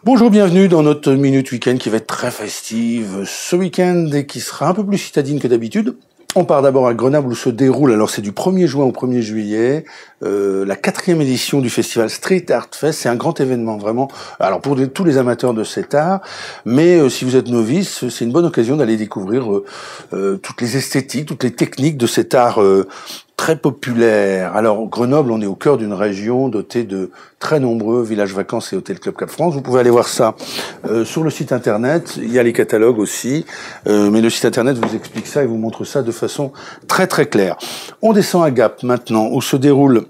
Bonjour, bienvenue dans notre Minute Week-end qui va être très festive ce week-end et qui sera un peu plus citadine que d'habitude. On part d'abord à Grenoble où se déroule, alors c'est du 1er juin au 1er juillet, la 4e édition du festival Street Art Fest. C'est un grand événement vraiment, alors pour tous les amateurs de cet art, mais si vous êtes novice, c'est une bonne occasion d'aller découvrir toutes les esthétiques, toutes les techniques de cet art très populaire. Alors Grenoble, on est au cœur d'une région dotée de très nombreux villages vacances et hôtels Club Cap France. Vous pouvez aller voir ça sur le site internet. Il y a les catalogues aussi, mais le site internet vous explique ça et vous montre ça de façon très très claire. On descend à Gap maintenant, où se déroule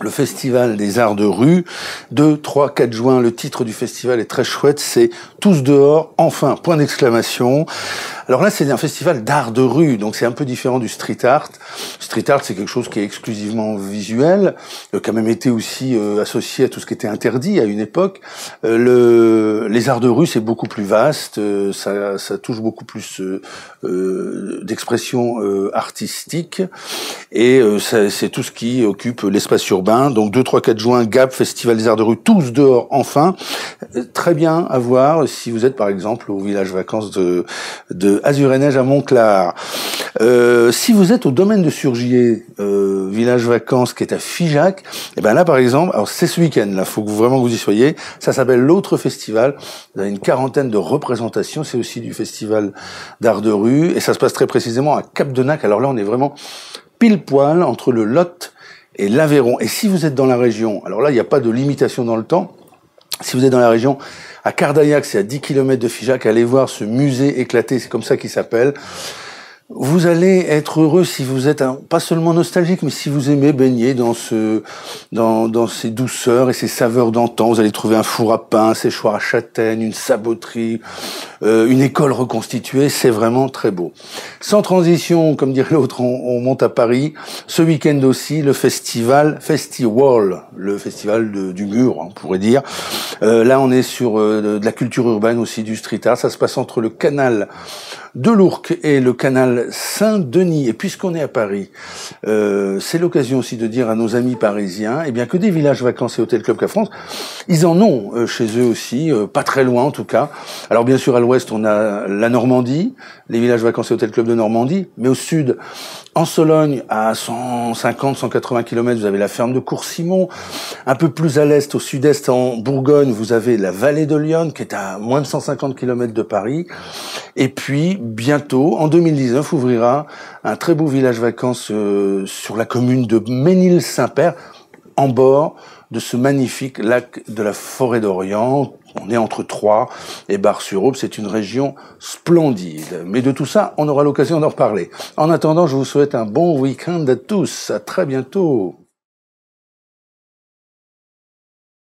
le festival des arts de rue, 2, 3, 4 juin. Le titre du festival est très chouette, c'est Tous dehors, enfin, point d'exclamation. Alors là, c'est un festival d'art de rue, donc c'est un peu différent du street art. Street art, c'est quelque chose qui est exclusivement visuel, qui a même été aussi associé à tout ce qui était interdit à une époque. Les arts de rue, c'est beaucoup plus vaste, ça touche beaucoup plus d'expression artistique, et c'est tout ce qui occupe l'espace urbain. Donc 2, 3, 4 juin, Gap, Festival des arts de rue, Tous dehors, enfin. Très bien à voir si vous êtes par exemple au village vacances de Azur-et-Neige à Montclar. Si vous êtes au domaine de Surgier, village vacances qui est à Figeac, et ben là par exemple, alors c'est ce week-end, là, faut vraiment que vous y soyez. Ça s'appelle l'Autre Festival. Vous avez une quarantaine de représentations. C'est aussi du festival d'art de rue et ça se passe très précisément à Cap-de-Nac. Alors là, on est vraiment pile poil entre le Lot et l'Aveyron. Et si vous êtes dans la région, alors là, il n'y a pas de limitation dans le temps. Si vous êtes dans la région, à Cardaillac, c'est à 10 km de Figeac, allez voir ce musée éclaté, c'est comme ça qu'il s'appelle. Vous allez être heureux si vous êtes pas seulement nostalgique, mais si vous aimez baigner dans ces douceurs et ces saveurs d'antan. Vous allez trouver un four à pain, un séchoir à châtaigne, une saboterie, une école reconstituée. C'est vraiment très beau. Sans transition, comme dirait l'autre, on monte à Paris. Ce week-end aussi, le festival Festiwall, le festival du mur, on pourrait dire. Là, on est sur de la culture urbaine aussi, du street art. Ça se passe entre le canal de l'Ourcq et le canal Saint-Denis. Et puisqu'on est à Paris, c'est l'occasion aussi de dire à nos amis parisiens, eh bien que des villages vacances et hôtels Club Cap France, ils en ont chez eux aussi, pas très loin en tout cas. Alors bien sûr à l'ouest on a la Normandie, les villages vacances et hôtels Club de Normandie, mais au sud, en Sologne, à 150-180 km, vous avez la ferme de Cours-Simon. Un peu plus à l'est, au sud-est, en Bourgogne, vous avez la vallée de l'Yonne, qui est à moins de 150 km de Paris. Et puis, bientôt, en 2019, ouvrira un très beau village vacances sur la commune de Ménil-Saint-Père, en bord de ce magnifique lac de la Forêt d'Orient. On est entre Troyes et Bar-sur-Aube. C'est une région splendide. Mais de tout ça, on aura l'occasion d'en reparler. En attendant, je vous souhaite un bon week-end à tous. À très bientôt.